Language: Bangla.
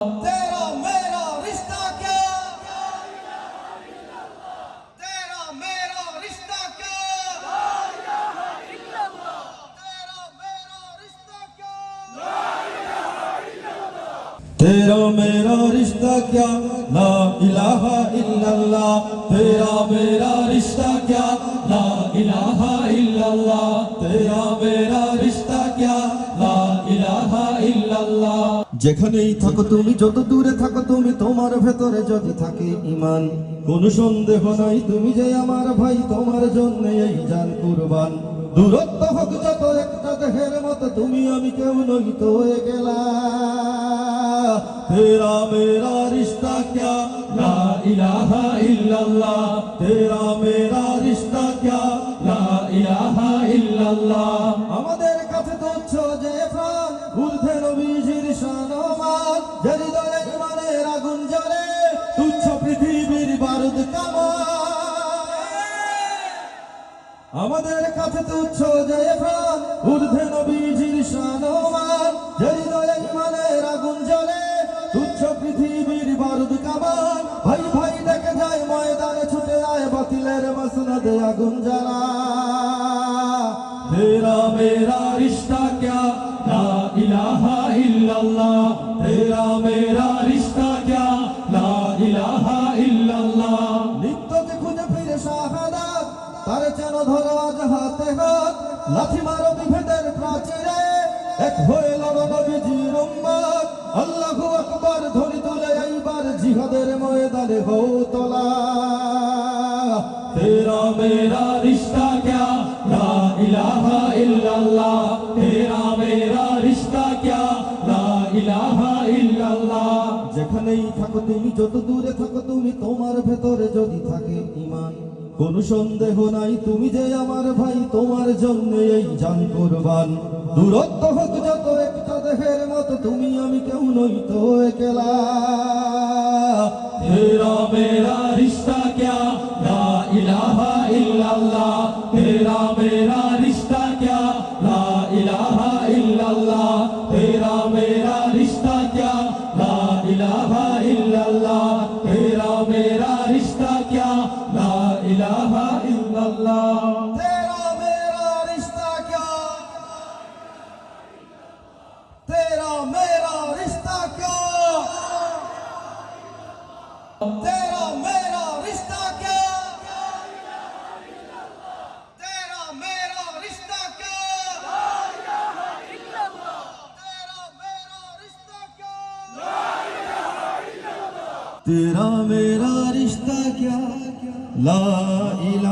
तेरा मेरा रिश्ता क्या, तेरा मेरा रिश्ता क्या, तेरा मेरा रिश्ता क्या, तेरा मेरा रिश्ता क्या, ला इलाहा इल्लल्लाह। तेरा मेरा रिश्ता क्या, ला इलाहा इल्लल्लाह। तेरा मेरा रिश्ता क्या, ला इलाहा इल्लल्लाह। যেখানেই থাকো তুমি, যত দূরে থাকো তুমি, তোমার ভেতরে যদি থাকে ঈমান, কোন সন্দেহ নাই তুমি যে আমার ভাই, তোমার জন্য এই জান কুরবান। দূরত্ব হোক যত একটা দেহের মতো, তুমি আমি কেউ নই তো একলা। तेरा मेरा रिश्ता क्या, ला इलाहा इल्लल्लाह। तेरा मेरा रिश्ता क्या, ला इलाहा इल्लल्लाह। আমাদের কাছে তুচ্ছ যে প্রাণ, ঊর্ধ্বে নবীজির শানমান, যার হৃদয়ে ঈমানের আগুন জ্বলে, তুচ্ছ পৃথিবীর বারুদ কামান। আমাদের কাছে তুচ্ছ যে প্রাণ, ঊর্ধ্বে নবীজির শানমান, যার হৃদয়ে ঈমানের আগুন জ্বলে, তুচ্ছ পৃথিবীর বারুদ কামান। ভাই ভাই ডেকে যায় ময়দানে, ছুটে আয় বাতিলের মসনদে আগুন জ্বালা। तेरा मेरा रिश्ता क्या, ला इलाहा इल्लल्लाह। तेरा मेरा रिश्ता क्या, ला इलाहा इल्लल्लाह। নিত্যতে খুঁজে ফিরে শাহাদাত, তার যেন ধরো আজ হাতে হাত। লাথি মারো বিভেদের প্রাচীরে, এক হয়ে লড়ো নবীজির উম্মত। আল্লাহু আকবার ধ্বনি তুলে এইবার জিহাদের ময়দানে হও তোলা। तेरा मेरा रिश्ता क्या, ला इलाहा इल्लल्लाह। तेरा मेरा रिश्ता क्या, ला इलाहा इल्लल्लाह। যেখানেই থাকো তুমি, যত দূরে থাকো তুমি, তোমার ভেতরে যদি থাকে ঈমান, কোন সন্দেহ নাই তুমি যে আমার ভাই, তোমার জন্য এই জান কুরবান। দূরত্ব হোক যত একটা দেহের মতো, তুমি আমি কেউ নই তো একলা। तेरा मेरा रिश्ता क्या, ला इलाहा इल्लल्लाह। तेरा मेरा रिश्ता क्या, ला इलाहा इल्लल्लाह। तेरा मेरा रिश्ता क्या, ला इलाहा इल्लल्लाह। तेरा मेरा रिश्ता क्या, ला इलाहा इल्लल्लाह। तेरा मेरा रिश्ता क्या, तेरा मेरा रिश्ता क्या, तेरा मेरा रिश्ता क्या, तेरा मेरा रिश्ता क्या, तेरा मेरा रिश्ता क्या, तेरा मेरा रिश्ता क्या, ला इलाहा